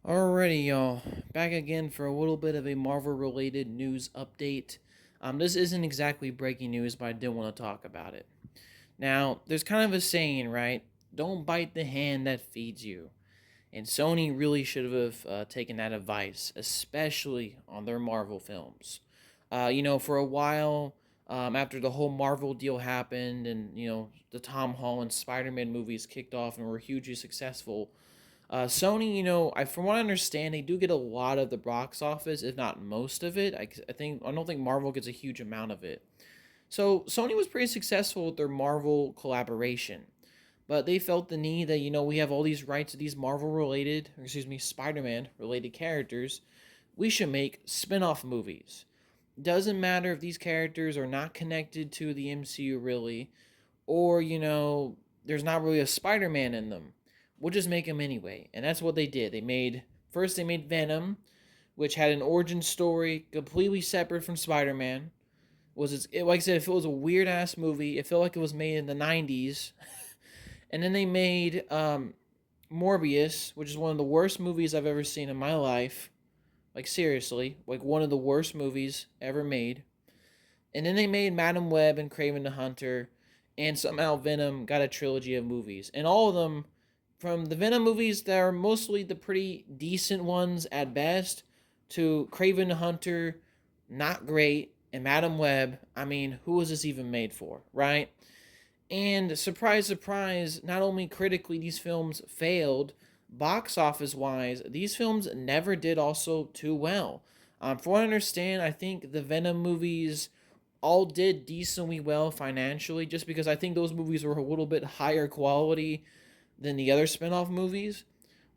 Alrighty, y'all. Back again for a little bit of a Marvel related news update. This isn't exactly breaking news, but I did want to talk about it. Now, there's kind of a saying, right? Don't bite the hand that feeds you. And Sony really should have taken that advice, especially on their Marvel films. For a while, after the whole Marvel deal happened and, the Tom Holland Spider Man movies kicked off and were hugely successful, Sony, from what I understand, they do get a lot of the box office, if not most of it. I don't think Marvel gets a huge amount of it. So Sony was pretty successful with their Marvel collaboration, but they felt the need that we have all these rights to these Marvel related, or excuse me, Spider-Man related characters. We should make spin-off movies. Doesn't matter if these characters are not connected to the MCU really, or there's not really a Spider-Man in them. We'll just make them anyway, and that's what they did. They made Venom, which had an origin story completely separate from Spider-Man. Like I said, if it was a weird ass movie, it felt like it was made in the '90s. And then they made Morbius, which is one of the worst movies I've ever seen in my life. Like seriously, like one of the worst movies ever made. And then they made Madam Web and Craven the Hunter, and somehow Venom got a trilogy of movies. And all of them, from the Venom movies that are mostly the pretty decent ones at best, to Craven the Hunter, not great, and Madam Web, I mean, who was this even made for, right? And surprise, surprise, not only critically these films failed, box office wise, these films never did also too well. From what I understand, I think the Venom movies all did decently well financially, just because I think those movies were a little bit higher quality than the other spin-off movies.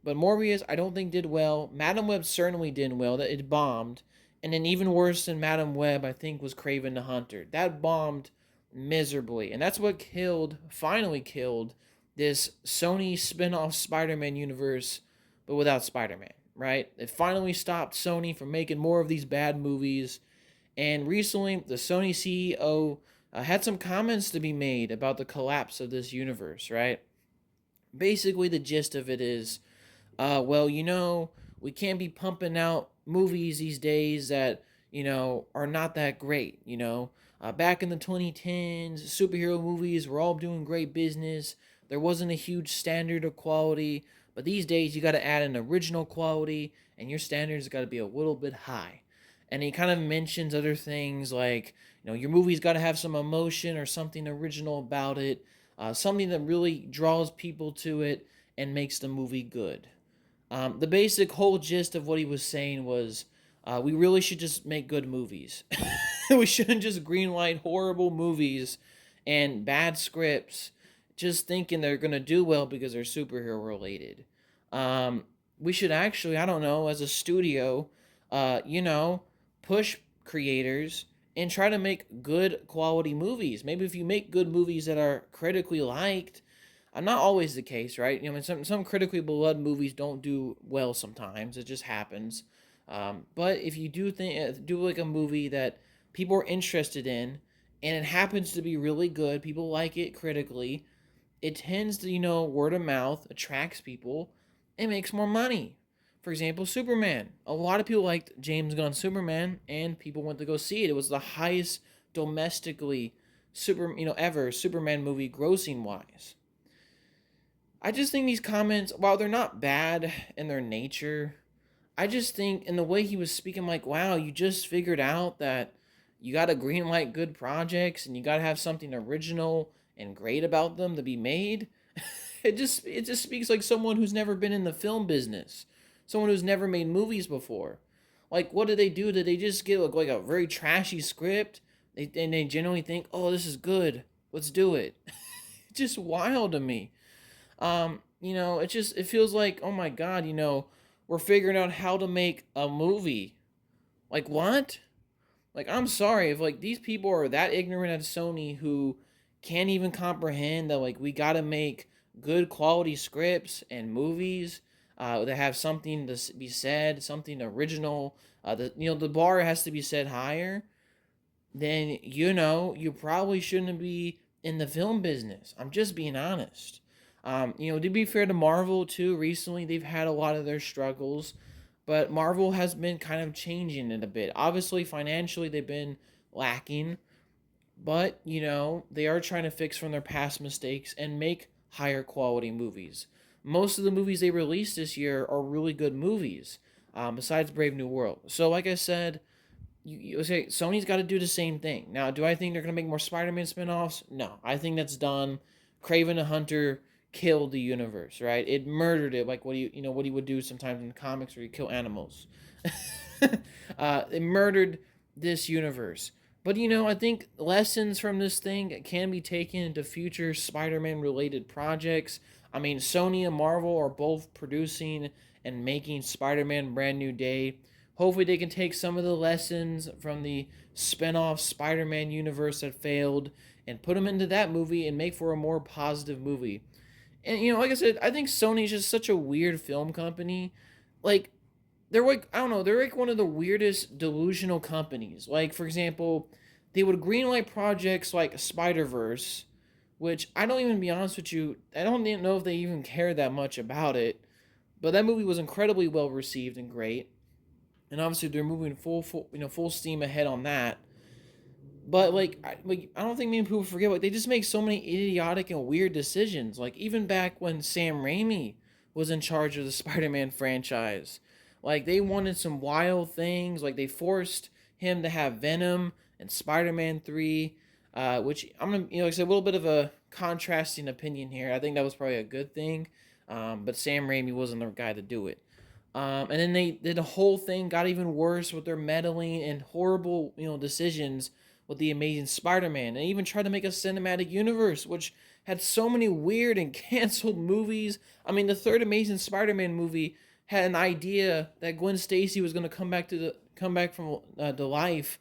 But Morbius, I don't think did well. Madam Web certainly did well. That it bombed, and then even worse than Madam Web, I think was Craven the Hunter. That bombed miserably, and that's what finally killed this Sony spin-off Spider-Man universe, but without Spider-Man. Right? It finally stopped Sony from making more of these bad movies. And recently, the Sony CEO had some comments to be made about the collapse of this universe, right? Basically, the gist of it is well, we can't be pumping out movies these days that, are not that great. Back in the 2010s, superhero movies were all doing great business. There wasn't a huge standard of quality, but these days you got to add an original quality, and your standards got to be a little bit high. And he kind of mentions other things like, your movie's got to have some emotion or something original about it, something that really draws people to it and makes the movie good. The basic whole gist of what he was saying was we really should just make good movies. We shouldn't just greenlight horrible movies and bad scripts just thinking they're going to do well because they're superhero related. We should actually, I don't know, as a studio, push creators and try to make good quality movies. Maybe if you make good movies that are critically liked, not always the case, right? Some critically beloved movies don't do well sometimes. It just happens. But if you do like a movie that people are interested in, and it happens to be really good, people like it critically, it tends to word of mouth attracts people, and makes more money. For example, Superman. A lot of people liked James Gunn's Superman, and people went to go see it. It was the highest domestically ever Superman movie grossing wise. I just think these comments, while they're not bad in their nature, I just think in the way he was speaking, like, wow, you just figured out that you got to greenlight good projects and you got to have something original and great about them to be made. It just speaks like someone who's never been in the film business, someone who's never made movies before. Like, what did they do? Did they just get like a very trashy script? And they generally think, oh, this is good. Let's do it. It's just wild to me. It feels like, oh my god, we're figuring out how to make a movie. Like what? Like, I'm sorry if like these people are that ignorant at Sony who can't even comprehend that like we gotta make good quality scripts and movies that have something to be said, something original. The bar has to be set higher. Then you probably shouldn't be in the film business. I'm just being honest. To be fair to Marvel too, recently they've had a lot of their struggles, but Marvel has been kind of changing it a bit. Obviously, financially they've been lacking, but they are trying to fix from their past mistakes and make higher quality movies. Most of the movies they released this year are really good movies, besides Brave New World. So, like I said, you say Sony's got to do the same thing. Now, do I think they're gonna make more Spider-Man spin-offs? No, I think that's done. Craven the Hunter killed the universe, right? It murdered it, like what he would do sometimes in comics where he kill animals. It murdered this universe. But I think lessons from this thing can be taken into future Spider-Man related projects. I mean, Sony and Marvel are both producing and making Spider-Man Brand New Day. Hopefully, they can take some of the lessons from the spin-off Spider-Man universe that failed and put them into that movie and make for a more positive movie. And like I said, I think Sony's just such a weird film company. Like they're like, I don't know, they're like one of the weirdest delusional companies. Like, for example, they would greenlight projects like Spider-Verse, which I don't even, be honest with you, I don't even know if they even care that much about it. But that movie was incredibly well received and great. And obviously they're moving full steam ahead on that. But I don't think many people forget, like, they just make so many idiotic and weird decisions. Like, even back when Sam Raimi was in charge of the Spider-Man franchise, like, they wanted some wild things. Like, they forced him to have Venom and Spider-Man 3, which I'm gonna, like I said, a little bit of a contrasting opinion here. I think that was probably a good thing, but Sam Raimi wasn't the guy to do it. And then they did the whole thing got even worse with their meddling and horrible, decisions with the Amazing Spider-Man. They even tried to make a cinematic universe, which had so many weird and canceled movies. I mean, the third Amazing Spider-Man movie had an idea that Gwen Stacy was going to come back from to life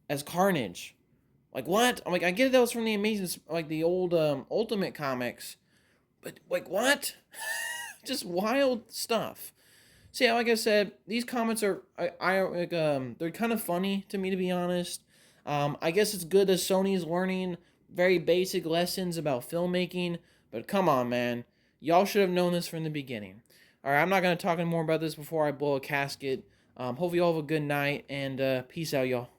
as Carnage. Like, what? I'm like, I get that was from the Amazing, like the old Ultimate comics, but like, what? Just wild stuff. So yeah, like I said, these comments are they're kind of funny to me, to be honest. I guess it's good that Sony's learning very basic lessons about filmmaking, but come on, man, y'all should have known this from the beginning. All right, I'm not gonna talk any more about this before I blow a casket. Hopefully, y'all have a good night and peace out, y'all.